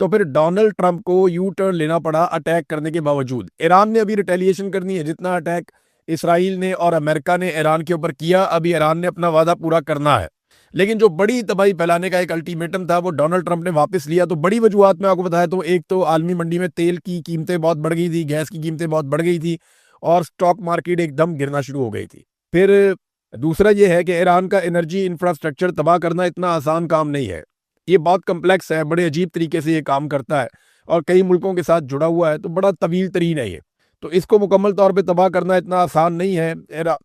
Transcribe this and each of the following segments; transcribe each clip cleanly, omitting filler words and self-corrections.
تو پھر Donald Trump کو یو ٹرن لینا پڑا اٹیک کرنے کے باوجود۔ ایران نے ابھی ریٹیلیشن کرنی ہے، جتنا اٹیک اسرائیل نے اور امریکہ نے ایران کے اوپر کیا، ابھی ایران نے اپنا وعدہ پورا کرنا ہے۔ لیکن جو بڑی تباہی پھیلانے کا ایک الٹیمیٹم تھا وہ ڈونلڈ ٹرمپ نے واپس لیا۔ تو بڑی وجوہات میں آپ کو بتایا تو ایک تو عالمی منڈی میں تیل کی قیمتیں بہت بڑھ گئی تھی، گیس کی قیمتیں بہت بڑھ گئی تھی اور سٹاک مارکیٹ ایک دم گرنا شروع ہو گئی تھی۔ پھر دوسرا یہ ہے کہ ایران کا انرجی انفراسٹرکچر تباہ کرنا اتنا آسان کام نہیں ہے، یہ بہت کمپلیکس ہے، بڑے عجیب طریقے سے یہ کام کرتا ہے اور کئی ملکوں کے ساتھ جڑا ہوا ہے، تو بڑا طویل ترین ہے یہ۔ تو اس کو مکمل طور پہ تباہ کرنا اتنا آسان نہیں ہے،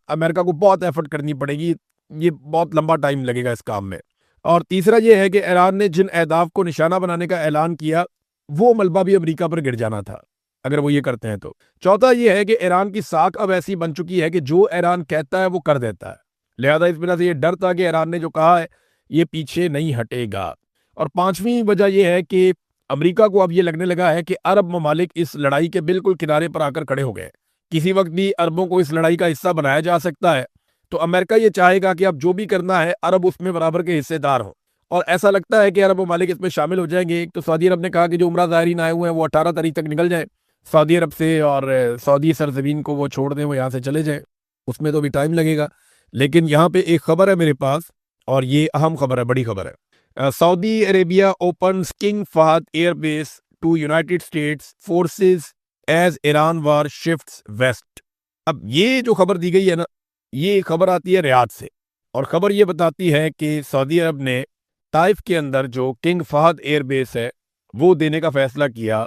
امریکہ کو بہت ایفرٹ کرنی پڑے گی، یہ بہت لمبا ٹائم لگے گا اس کام میں۔ اور تیسرا یہ ہے کہ ایران نے جن اہداف کو نشانہ بنانے کا اعلان کیا وہ ملبہ بھی امریکہ پر گر جانا تھا اگر وہ یہ کرتے ہیں تو۔ چوتھا یہ ہے کہ ایران کی ساکھ اب ایسی بن چکی ہے کہ جو ایران کہتا ہے وہ کر دیتا ہے، لہذا اس بنا سے یہ ڈر تھا کہ ایران نے جو کہا ہے یہ پیچھے نہیں ہٹے گا۔ اور پانچویں وجہ یہ ہے کہ امریکہ کو اب یہ لگنے لگا ہے کہ عرب ممالک اس لڑائی کے بالکل کنارے پر آ کر کھڑے ہو گئے، کسی وقت بھی عربوں کو اس لڑائی کا حصہ بنایا جا سکتا ہے۔ تو امریکہ یہ چاہے گا کہ اب جو بھی کرنا ہے عرب اس میں برابر کے حصے دار ہوں، اور ایسا لگتا ہے کہ عرب ممالک اس میں شامل ہو جائیں گے۔ ایک تو سعودی عرب نے کہا کہ جو عمرہ زائرین آئے ہوئے ہیں وہ 18 تاریخ تک نکل جائیں سعودی عرب سے، اور سعودی سرزمین کو وہ چھوڑ دیں، وہ یہاں سے چلے جائیں، اس میں تو بھی ٹائم لگے گا۔ لیکن یہاں پہ ایک خبر ہے میرے پاس، اور یہ اہم خبر ہے، بڑی خبر ہے۔ Saudi Arabia opens King Fahd air base to United States forces as Iran war shifts west. اب یہ جو خبر دی گئی ہے نا، یہ خبر آتی ہے ریاض سے، اور خبر یہ بتاتی ہے کہ سعودی عرب نے طائف کے اندر جو کنگ فہد ایئر بیس ہے وہ دینے کا فیصلہ کیا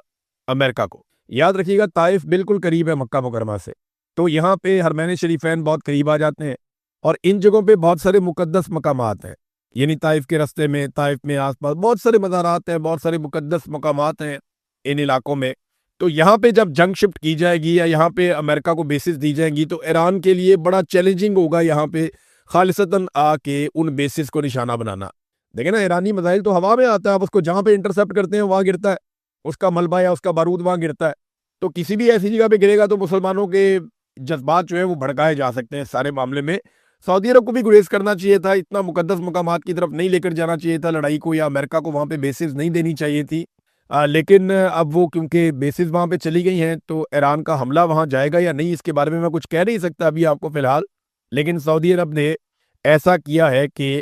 امریکہ کو۔ یاد رکھیے گا طائف بالکل قریب ہے مکہ مکرمہ سے، تو یہاں پہ حرمین شریفین بہت قریب آ جاتے ہیں، اور ان جگہوں پہ بہت سارے مقدس مقامات ہیں، یعنی طائف کے رستے میں، طائف میں آس پاس بہت سارے مزارات ہیں، بہت سارے مقدس مقامات ہیں ان علاقوں میں۔ تو یہاں پہ جب جنگ شفٹ کی جائے گی یا یہاں پہ امریکہ کو بیسز دی جائیں گی تو ایران کے لیے بڑا چیلنجنگ ہوگا یہاں پہ خالصتاً آ کے ان بیسز کو نشانہ بنانا۔ دیکھیں نا، ایرانی میزائل تو ہوا میں آتا ہے، اب اس کو جہاں پہ انٹرسپٹ کرتے ہیں وہاں گرتا ہے، اس کا ملبہ یا اس کا بارود وہاں گرتا ہے، تو کسی بھی ایسی جگہ پہ گرے گا تو مسلمانوں کے جذبات جو ہیں وہ بھڑکائے جا سکتے ہیں سارے معاملے میں۔ سعودی عرب کو بھی گریز کرنا چاہیے تھا، اتنا مقدس مقامات کی طرف نہیں لے کر جانا چاہیے تھا لڑائی کو، یا امریکہ کو وہاں پہ بیسز نہیں دینی چاہیے تھی۔ لیکن اب وہ کیونکہ بیسز وہاں پہ چلی گئی ہیں تو ایران کا حملہ وہاں جائے گا یا نہیں اس کے بارے میں کچھ کہہ نہیں سکتا ابھی آپ کو فی الحال، لیکن سعودی عرب نے ایسا کیا ہے کہ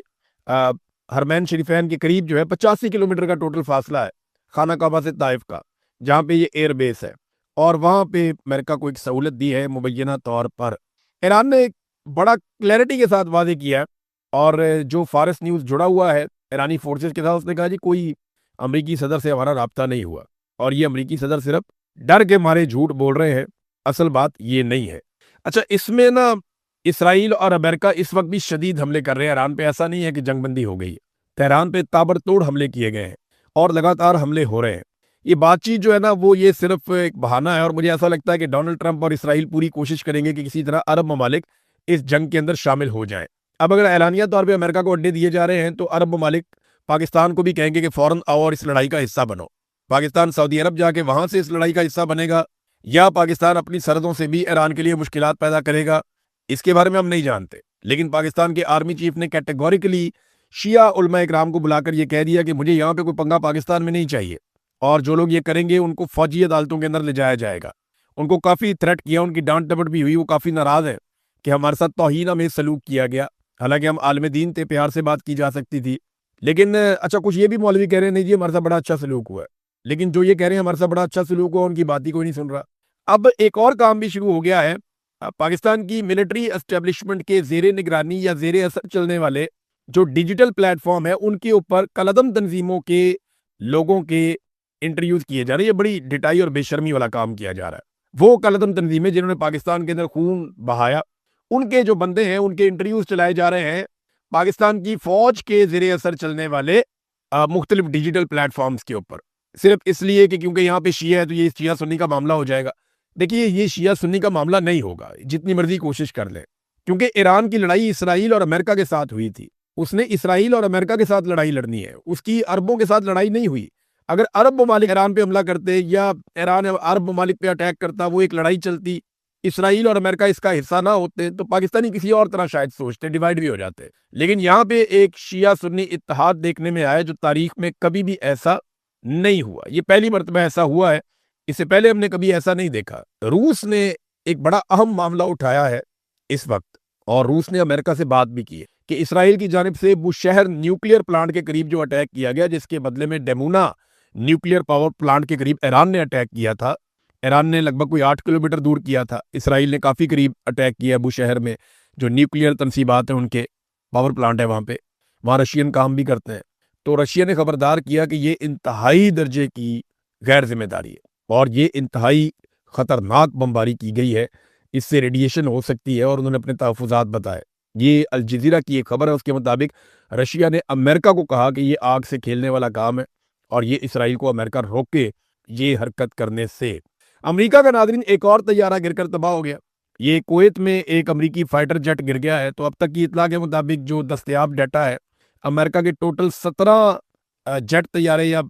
حرمین شریفین کے قریب جو ہے 85 کلومیٹر کا ٹوٹل فاصلہ ہے خانہ کعبہ سے طائف کا، جہاں پہ یہ ایئر بیس ہے، اور وہاں پہ امریکہ کو ایک سہولت دی ہے مبینہ طور پر۔ ایران نے بڑا کلیئرٹی کے ساتھ واضح کیا ہے، اور جو فارس نیوز جڑا ہوا ہے ایرانی فورسز کے ساتھ، اس نے کہا جی کوئی امریکی صدر سے ہمارا رابطہ نہیں ہوا، اور یہ امریکی صدر صرف ڈر کے مارے جھوٹ بول رہے ہیں، اصل بات یہ نہیں ہے۔ اچھا، اس میں نا اسرائیل اور امریکہ اس وقت بھی شدید حملے کر رہے ہیں ایران پہ، ایسا نہیں ہے کہ جنگ بندی ہو گئی ہے، تہران پہ تابڑتوڑ حملے کیے گئے ہیں اور لگاتار حملے ہو رہے ہیں۔ یہ بات چیت جو ہے نا وہ یہ صرف ایک بہانہ ہے، اور مجھے ایسا لگتا ہے کہ ڈونلڈ ٹرمپ اور اسرائیل پوری کوشش کریں گے کہ کسی طرح عرب ممالک اس جنگ کے اندر شامل ہو جائیں۔ اب اگر اعلانیہ طور پہ امریکہ کو اڈے دیے جا رہے ہیں تو عرب ممالک پاکستان کو بھی کہیں گے کہ فوراً آؤ اور اس لڑائی کا حصہ بنو۔ پاکستان سعودی عرب جا کے وہاں سے اس لڑائی کا حصہ بنے گا، یا پاکستان اپنی سرحدوں سے بھی ایران کے لیے مشکلات پیدا کرے گا، اس کے بارے میں ہم نہیں جانتے۔ لیکن پاکستان کے آرمی چیف نے کیٹیگوریکلی شیعہ علماء اکرام کو بلا کر یہ کہہ دیا کہ مجھے یہاں پہ کوئی پنگا پاکستان میں نہیں چاہیے، اور جو لوگ یہ کریں گے ان کو فوجی عدالتوں کے اندر لے جایا جائے گا۔ ان کو کافی تھریٹ کیا، ان کی ڈانٹ ڈپٹ بھی ہوئی، وہ کافی ناراض ہیں کہ ہمارے ساتھ توہین آمیز سلوک کیا گیا، حالانکہ ہم عالم دین تھے، پیار سے بات کی جا سکتی تھی۔ لیکن اچھا، کچھ یہ بھی مولوی کہہ رہے ہیں نہیں جی ہمارے ساتھ بڑا اچھا سلوک ہوا ہے، لیکن جو یہ کہہ رہے ہیں ہمارے ساتھ بڑا اچھا سلوک ہوا ان کی بات ہی کوئی نہیں سن رہا۔ اب ایک اور کام بھی شروع ہو گیا ہے، پاکستان کی ملٹری اسٹیبلشمنٹ کے زیر نگرانی یا زیر اثر چلنے والے جو ڈیجیٹل پلیٹ فارم ہے ان کے اوپر کالعدم تنظیموں کے لوگوں کے انٹرویوز کیے جا رہے ہیں۔ یہ بڑی ڈٹائی اور بے شرمی والا کام کیا جا رہا ہے۔ وہ کالعدم تنظیمیں جنہوں نے پاکستان کے اندر خون بہایا، ان کے جو بندے ہیں ان کے انٹرویوز چلائے جا رہے ہیں پاکستان کی فوج کے زیر اثر چلنے والے مختلف ڈیجیٹل پلیٹ فارمز کے اوپر، صرف اس لیے کہ کیونکہ یہاں پہ شیعہ ہے تو یہ شیعہ سنی کا معاملہ ہو جائے گا۔ دیکھیے، یہ شیعہ سنی کا معاملہ نہیں ہوگا جتنی مرضی کوشش کر لیں، کیونکہ ایران کی لڑائی اسرائیل اور امریکہ کے ساتھ ہوئی تھی، اس نے اسرائیل اور امریکہ کے ساتھ لڑائی لڑنی ہے، اس کی عربوں کے ساتھ لڑائی نہیں ہوئی۔ اگر عرب ممالک ایران پہ حملہ کرتے یا ایران عرب ممالک پہ اٹیک کرتا، وہ ایک لڑائی چلتی، اسرائیل اور امریکہ اس کا حصہ نہ ہوتے تو پاکستانی کسی اور طرح شاید سوچتے، ڈیوائیڈ بھی ہو جاتے۔ لیکن یہاں پہ ایک شیعہ سنی اتحاد دیکھنے میں آیا جو تاریخ میں کبھی بھی ایسا نہیں ہوا. یہ پہلی مرتبہ ایسا ہوا ہے, اس سے پہلے ہم نے کبھی ایسا نہیں دیکھا. روس نے ایک بڑا اہم معاملہ اٹھایا ہے اس وقت, اور روس نے امریکہ سے بات بھی کی ہے کہ اسرائیل کی جانب سے بوشہر نیوکلیئر پلانٹ کے قریب جو اٹیک کیا گیا, جس کے بدلے میں ڈیمونا نیوکلیئر پاور پلانٹ کے قریب ایران نے اٹیک کیا تھا. ایران نے لگ بھگ کوئی 8 کلومیٹر دور کیا تھا, اسرائیل نے کافی قریب اٹیک کیا بوشہر میں. جو نیوکلیئر تنصیبات ہیں ان کے پاور پلانٹ ہے وہاں رشین کام بھی کرتے ہیں. تو رشیا نے خبردار کیا کہ یہ انتہائی درجے کی غیر ذمہ داری ہے اور یہ انتہائی خطرناک بمباری کی گئی ہے, اس سے ریڈیشن ہو سکتی ہے, اور انہوں نے اپنے تحفظات بتائے. یہ الجزیرہ کی ایک خبر ہے, اس کے مطابق رشیا نے امریکہ کو کہا کہ یہ آگ سے کھیلنے والا کام ہے اور یہ اسرائیل کو امریکہ روکے یہ حرکت کرنے سے. امریکہ کا ناظرین ایک اور طیارہ گر کر تباہ ہو گیا. یہ کویت میں ایک امریکی فائٹر جیٹ گر گیا ہے. تو اب تک کی اطلاع کے مطابق جو دستیاب ڈیٹا ہے, امریکہ کے ٹوٹل 17 جیٹ طیارے یا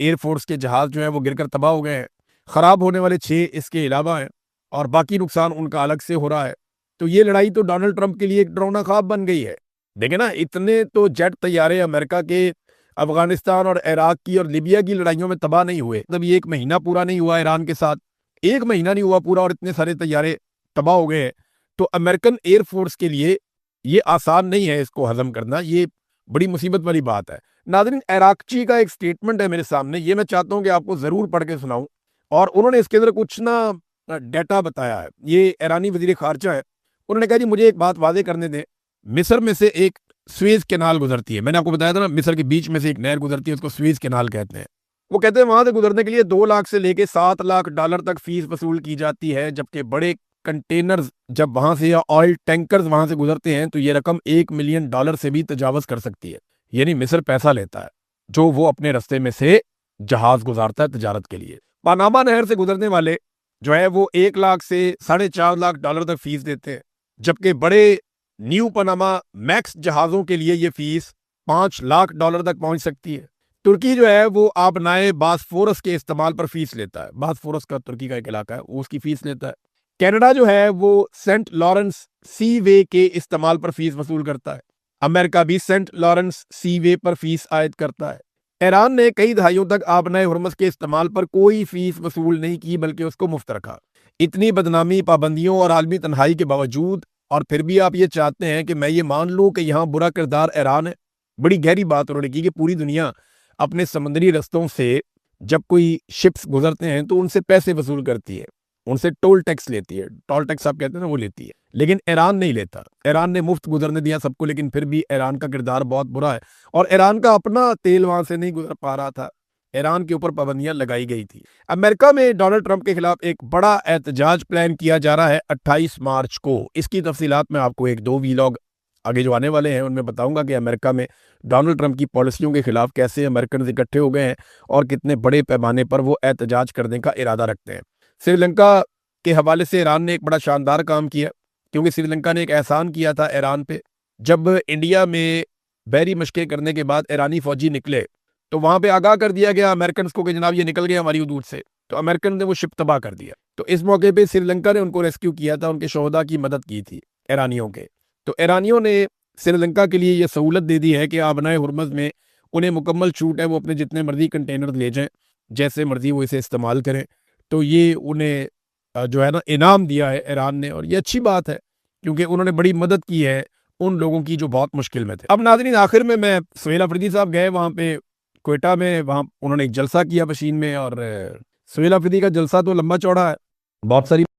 ایئر فورس کے جہاز جو ہیں وہ گر کر تباہ ہو گئے ہیں. خراب ہونے والے 6 اس کے علاوہ ہیں, اور باقی نقصان ان کا الگ سے ہو رہا ہے. تو یہ لڑائی تو ڈونلڈ ٹرمپ کے لیے ایک ڈراؤنا خواب بن گئی ہے. دیکھیں نا, اتنے تو جیٹ طیارے امریکہ کے افغانستان اور عراق کی اور لیبیا کی لڑائیوں میں تباہ نہیں ہوئے. یہ 1 مہینہ پورا نہیں ہوا ایران کے ساتھ, 1 مہینہ نہیں ہوا پورا, اور اتنے سارے طیارے تباہ ہو گئے ہیں. تو امریکن ایئر فورس کے لیے یہ آسان نہیں ہے اس کو ہضم کرنا, یہ بڑی مصیبت والی بات ہے. ناظرین, عراقچی کا ایک سٹیٹمنٹ ہے میرے سامنے, یہ میں چاہتا ہوں کہ آپ کو ضرور پڑھ کے سناؤں, اور انہوں نے اس کے اندر کچھ ڈیٹا بتایا ہے. یہ ایرانی وزیر خارجہ ہے, انہوں نے کہا جی مجھے ایک بات واضح کرنے دیں, مصر میں سے ایک سویز کینال گزرتی ہے. میں نے آپ کو بتایا تھا نا, مصر کے بیچ میں سے ایک نہر گزرتی ہے, اس کو سویز کینال کہتے ہیں. وہ کہتے ہیں وہاں سے گزرنے کے لیے 2 لاکھ سے لے کے 7 لاکھ ڈالر تک فیس وصول کی جاتی ہے, جبکہ بڑے کنٹینرز جب وہاں سے یا آئل ٹینکرز وہاں سے گزرتے ہیں تو یہ رقم $1 ملین سے بھی تجاوز کر سکتی ہے. یعنی مصر پیسہ لیتا ہے جو وہ اپنے رستے میں سے جہاز گزارتا ہے تجارت کے لیے. پاناما نہر سے گزرنے والے جو ہے وہ 1 لاکھ سے 4.5 لاکھ ڈالر تک فیس دیتے ہیں, جبکہ بڑے نیو پاناما میکس جہازوں کے لیے یہ فیس 5 لاکھ ڈالر تک پہنچ سکتی ہے. ترکی جو ہے وہ آبنائے باسفورس کے استعمال پر فیس لیتا ہے. باسفورس کا ترکی کا ایک علاقہ ہے, وہ اس کی فیس لیتا ہے. کینیڈا جو ہے وہ سینٹ لارنس سی وے کے استعمال پر فیس وصول کرتا ہے. امریکہ بھی سینٹ لارنس سی وے پر فیس عائد کرتا ہے. ایران نے کئی دہائیوں تک آبنائے ہرمز کے استعمال پر کوئی فیس وصول نہیں کی, بلکہ اس کو مفت رکھا. اتنی بدنامی, پابندیوں اور عالمی تنہائی کے باوجود, اور پھر بھی آپ یہ چاہتے ہیں کہ میں یہ مان لوں کہ یہاں برا کردار ایران ہے. بڑی گہری بات انہوں نے کی کہ پوری دنیا اپنے سمندری رستوں سے جب کوئی شپس گزرتے ہیں تو ان سے پیسے وصول کرتی ہے, ان سے ٹول ٹیکس لیتی ہے. ٹول ٹیکس آپ کہتے ہیں نا, وہ لیتی ہے, لیکن ایران نہیں لیتا. ایران نے مفت گزرنے دیا سب کو, لیکن پھر بھی ایران کا کردار بہت برا ہے, اور ایران کا اپنا تیل وہاں سے نہیں گزر پا رہا تھا, ایران کے اوپر پابندیاں لگائی گئی تھی. امریکہ میں ڈونلڈ ٹرمپ کے خلاف ایک بڑا احتجاج پلان کیا جا رہا ہے 28 مارچ کو. اس کی تفصیلات میں آپ کو 1-2 ویلاگ آگے جو آنے والے ہیں ان میں بتاؤں گا کہ امریکہ میں ڈونلڈ ٹرمپ کی پالیسیوں کے خلاف کیسے امریکنز اکٹھے ہو گئے ہیں اور کتنے بڑے پیمانے پر وہ احتجاج کرنے کا ارادہ رکھتے ہیں. سری لنکا کے حوالے سے ایران نے ایک بڑا شاندار کام کیا, کیونکہ سری لنکا نے ایک احسان کیا تھا ایران پہ. جب انڈیا میں بحری مشقیں کرنے کے بعد ایرانی فوجی نکلے تو وہاں پہ آگاہ کر دیا گیا امریکنز کو کہ جناب یہ نکل گیا ہماری حدود سے, تو امریکن نے وہ شپ تباہ کر دیا. تو اس موقع پہ سری لنکا نے ان کو ریسکیو کیا تھا, ان کے شہداء کی مدد کی تھی ایرانیوں کے. تو ایرانیوں نے سری لنکا کے لیے یہ سہولت دے دی ہے کہ آبنائے ہرمز میں انہیں مکمل چھوٹ ہے, وہ اپنے جتنے مرضی کنٹینر لے جائیں, جیسے مرضی وہ اسے استعمال کریں. تو یہ انہیں جو ہے نا انعام دیا ہے ایران نے, اور یہ اچھی بات ہے کیونکہ انہوں نے بڑی مدد کی ہے ان لوگوں کی جو بہت مشکل میں تھے. اب ناظرین, آخر میں سہیل افریدی صاحب گئے وہاں پہ کوئٹہ میں, وہاں انہوں نے ایک جلسہ کیا مشین میں, اور سہیل افریدی کا جلسہ تو لمبا چوڑا ہے, بہت ساری